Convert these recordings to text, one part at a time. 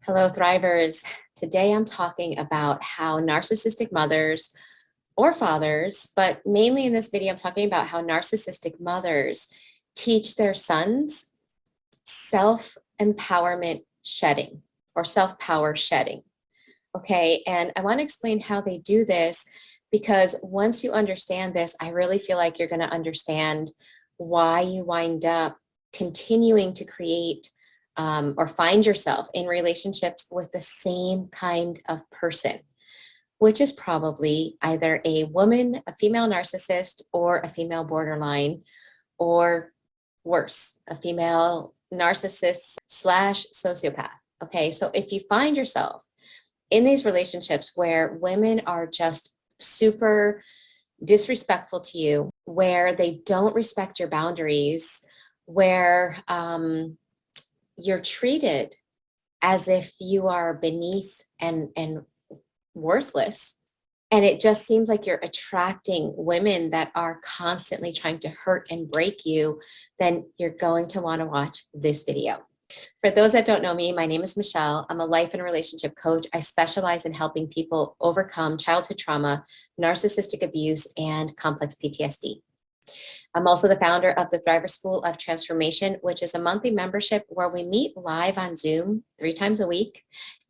Hello, Thrivers. Today I'm talking about how narcissistic mothers or fathers, but mainly in this video, I'm talking about how narcissistic mothers teach their sons self-empowerment shedding or self-power shedding. Okay, and I want to explain how they do this because once you understand this, I really feel like you're going to understand why you wind up continuing to create or find yourself in relationships with the same kind of person, which is probably either a woman, a female narcissist, or a female borderline, or worse, a female narcissist slash sociopath. Okay, so if you find yourself in these relationships where women are just super disrespectful to you, where they don't respect your boundaries, where you're treated as if you are beneath and worthless, and it just seems like you're attracting women that are constantly trying to hurt and break you, then you're going to want to watch this video. For those that don't know me, my name is Michele. I'm a life and relationship coach. I specialize in helping people overcome childhood trauma, narcissistic abuse, and complex PTSD. I'm also the founder of the Thriver School of Transformation, which is a monthly membership where we meet live on Zoom 3 times a week,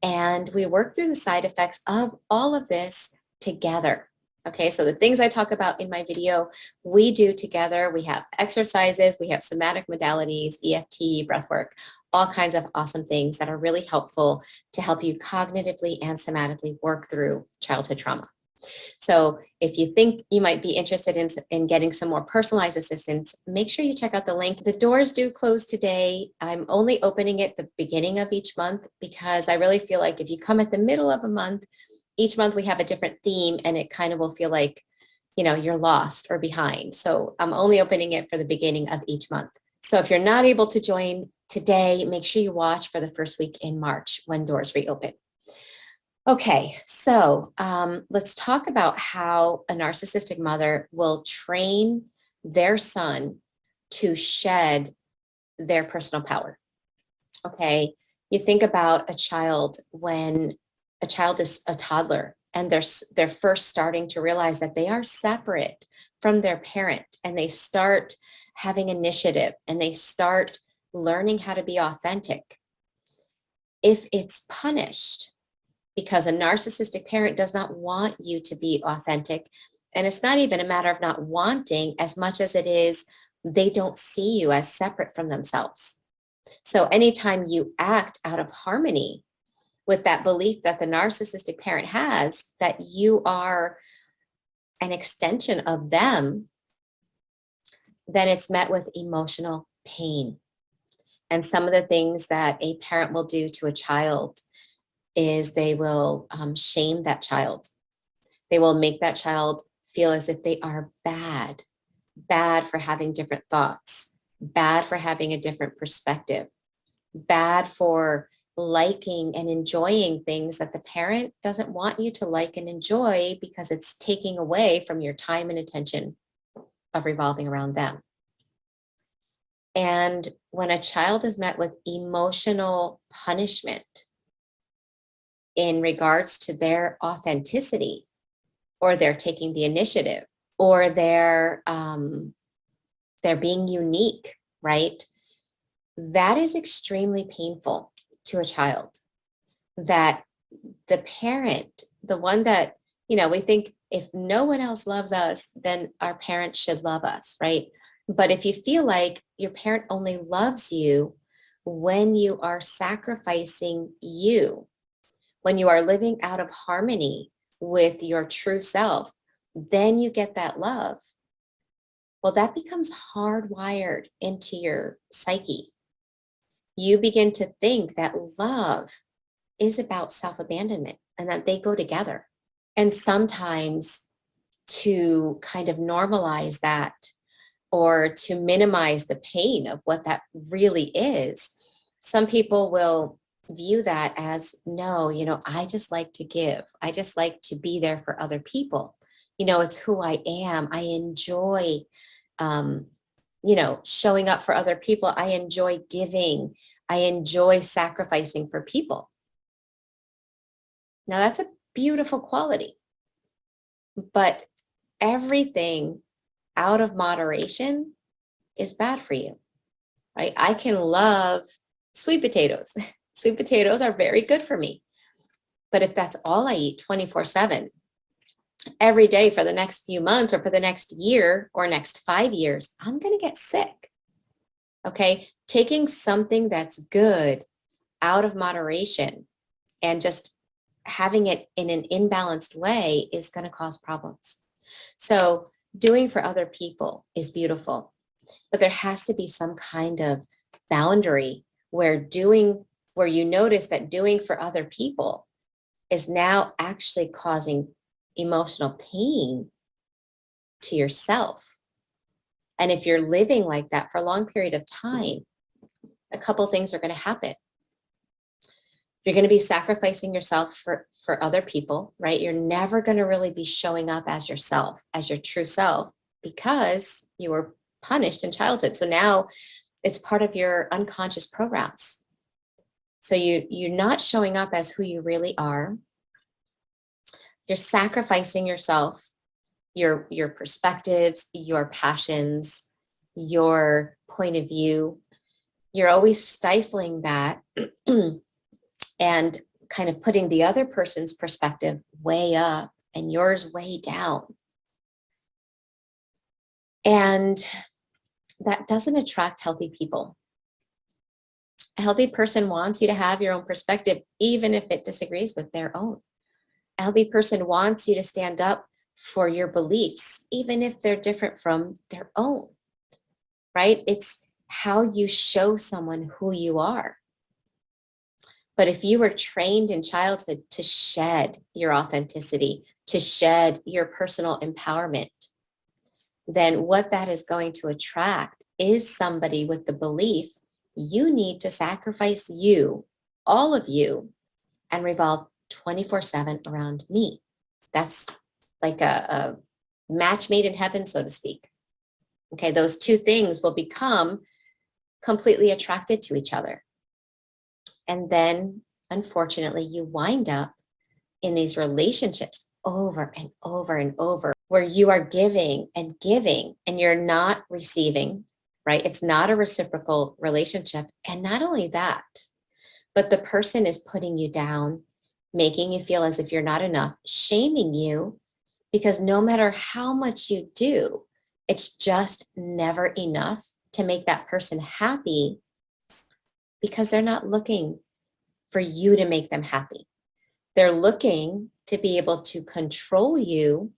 and we work through the side effects of all of this together. Okay, so the things I talk about in my video, we do together. We have exercises, we have somatic modalities, EFT, breathwork, all kinds of awesome things that are really helpful to help you cognitively and somatically work through childhood trauma. So if you think you might be interested in getting some more personalized assistance, make sure you check out the link. The doors do close today. I'm only opening it the beginning of each month because I really feel like if you come at the middle of a month, each month we have a different theme and it kind of will feel like, you know, you're lost or behind. So I'm only opening it for the beginning of each month. So if you're not able to join today, make sure you watch for the first week in March when doors reopen. Okay, so let's talk about how a narcissistic mother will train their son to shed their personal power. Okay, you think about a child when a child is a toddler and they're first starting to realize that they are separate from their parent, and they start having initiative and they start learning how to be authentic. If it's punished, because a narcissistic parent does not want you to be authentic. And it's not even a matter of not wanting as much as it is they don't see you as separate from themselves. So anytime you act out of harmony with that belief that the narcissistic parent has, that you are an extension of them, then it's met with emotional pain. And some of the things that a parent will do to a child is they will shame that child. They will make that child feel as if they are bad for having different thoughts, bad for having a different perspective, bad for liking and enjoying things that the parent doesn't want you to like and enjoy because it's taking away from your time and attention of revolving around them. And when a child is met with emotional punishment in regards to their authenticity, or they're taking the initiative, or they're being unique, right? That is extremely painful to a child. That the parent, the one that, you know, we think if no one else loves us, then our parents should love us, right? But if you feel like your parent only loves you when you are sacrificing you, when you are living out of harmony with your true self, then you get that love. Well, that becomes hardwired into your psyche. You begin to think that love is about self-abandonment and that they go together. And sometimes to kind of normalize that or to minimize the pain of what that really is, some people will view that as, no, you know, I just like to give. I just like to be there for other people. You know, it's who I am. I enjoy, you know, showing up for other people. I enjoy giving. I enjoy sacrificing for people. Now, that's a beautiful quality, but everything out of moderation is bad for you, right? I can love sweet potatoes. Sweet potatoes are very good for me. But if that's all I eat 24/7, every day for the next few months or for the next year or next 5 years, I'm going to get sick. Okay. Taking something that's good out of moderation and just having it in an imbalanced way is going to cause problems. So, doing for other people is beautiful, but there has to be some kind of boundary where you notice that doing for other people is now actually causing emotional pain to yourself. And if you're living like that for a long period of time, a couple things are going to happen. You're going to be sacrificing yourself for other people, right? You're never going to really be showing up as yourself, as your true self, because you were punished in childhood. So now it's part of your unconscious programs. So you're not showing up as who you really are. You're sacrificing yourself, your perspectives, your passions, your point of view. You're always stifling that and kind of putting the other person's perspective way up and yours way down. And that doesn't attract healthy people. A healthy person wants you to have your own perspective, even if it disagrees with their own. A healthy person wants you to stand up for your beliefs, even if they're different from their own, right? It's how you show someone who you are. But if you were trained in childhood to shed your authenticity, to shed your personal empowerment, then what that is going to attract is somebody with the belief you need to sacrifice you, all of you, and revolve 24/7 around me. That's like a match made in heaven, so to speak. Okay, those two things will become completely attracted to each other. And then, unfortunately, you wind up in these relationships over and over and over where you are giving and you're not receiving, right? It's not a reciprocal relationship. And not only that, but the person is putting you down, making you feel as if you're not enough, shaming you, because no matter how much you do, it's just never enough to make that person happy, because they're not looking for you to make them happy. They're looking to be able to control you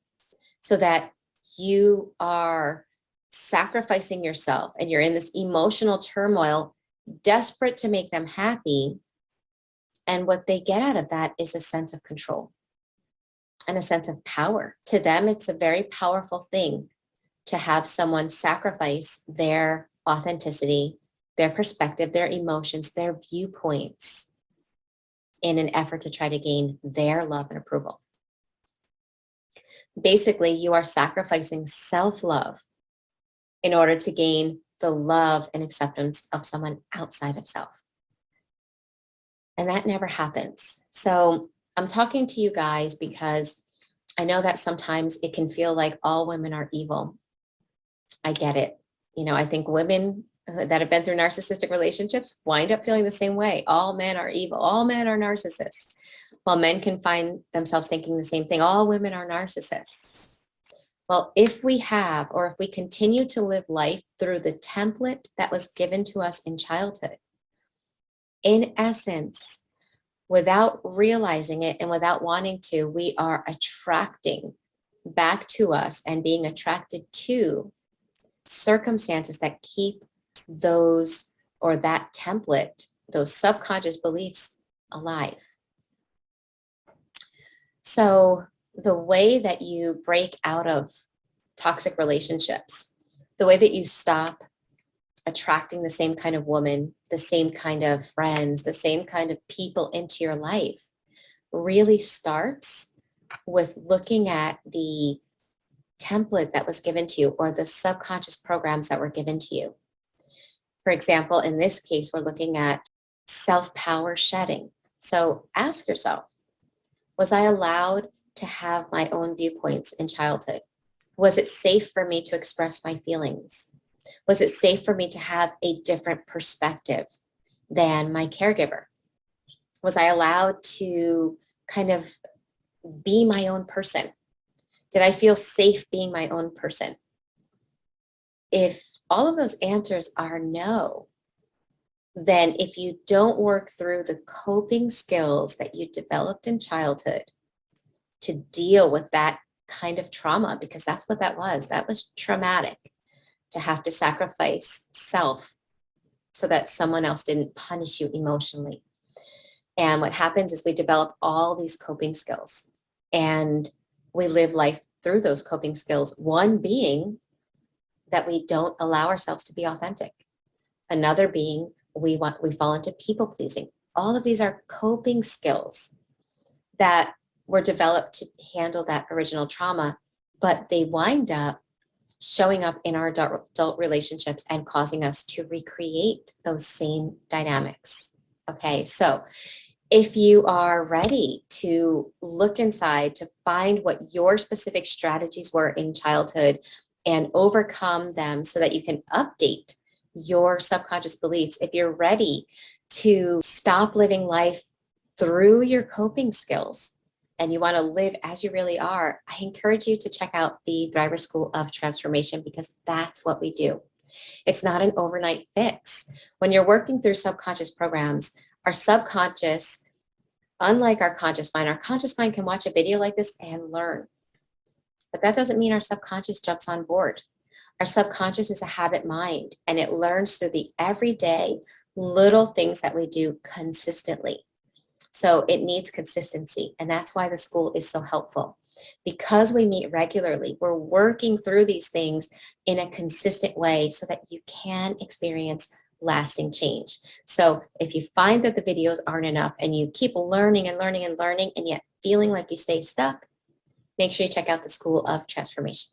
so that you are sacrificing yourself and you're in this emotional turmoil, desperate to make them happy. And what they get out of that is a sense of control and a sense of power. To them, it's a very powerful thing to have someone sacrifice their authenticity, their perspective, their emotions, their viewpoints in an effort to try to gain their love and approval. Basically, you are sacrificing self-love in order to gain the love and acceptance of someone outside of self. And that never happens. So I'm talking to you guys because I know that sometimes it can feel like all women are evil. I get it. I think women that have been through narcissistic relationships wind up feeling the same way. All men are evil. All men are narcissists. While men can find themselves thinking the same thing. All women are narcissists. Well, if we continue to live life through the template that was given to us in childhood, in essence, without realizing it and without wanting to, we are attracting back to us and being attracted to circumstances that keep those, or that template, those subconscious beliefs alive. So the way that you break out of toxic relationships, the way that you stop attracting the same kind of woman, the same kind of friends, the same kind of people into your life, really starts with looking at the template that was given to you, or the subconscious programs that were given to you. For example, in this case, we're looking at self-power shedding. So ask yourself, Was I allowed to have my own viewpoints in childhood? Was it safe for me to express my feelings? Was it safe for me to have a different perspective than my caregiver? Was I allowed to kind of be my own person? Did I feel safe being my own person? If all of those answers are no, then if you don't work through the coping skills that you developed in childhood to deal with that kind of trauma, because that's what that was traumatic, to have to sacrifice self so that someone else didn't punish you emotionally. And what happens is we develop all these coping skills and we live life through those coping skills. One being that we don't allow ourselves to be authentic. Another being we fall into people pleasing. All of these are coping skills that were developed to handle that original trauma, but they wind up showing up in our adult relationships and causing us to recreate those same dynamics. Okay, so if you are ready to look inside to find what your specific strategies were in childhood and overcome them so that you can update your subconscious beliefs, if you're ready to stop living life through your coping skills and you want to live as you really are, I encourage you to check out the Thriver School of Transformation, because that's what we do. It's not an overnight fix. When you're working through subconscious programs, our subconscious, unlike our conscious mind can watch a video like this and learn. But that doesn't mean our subconscious jumps on board. Our subconscious is a habit mind, and it learns through the everyday little things that we do consistently. So it needs consistency, and that's why the school is so helpful. Because we meet regularly, we're working through these things in a consistent way so that you can experience lasting change. So if you find that the videos aren't enough and you keep learning and learning and learning and yet feeling like you stay stuck, make sure you check out the School of Transformation.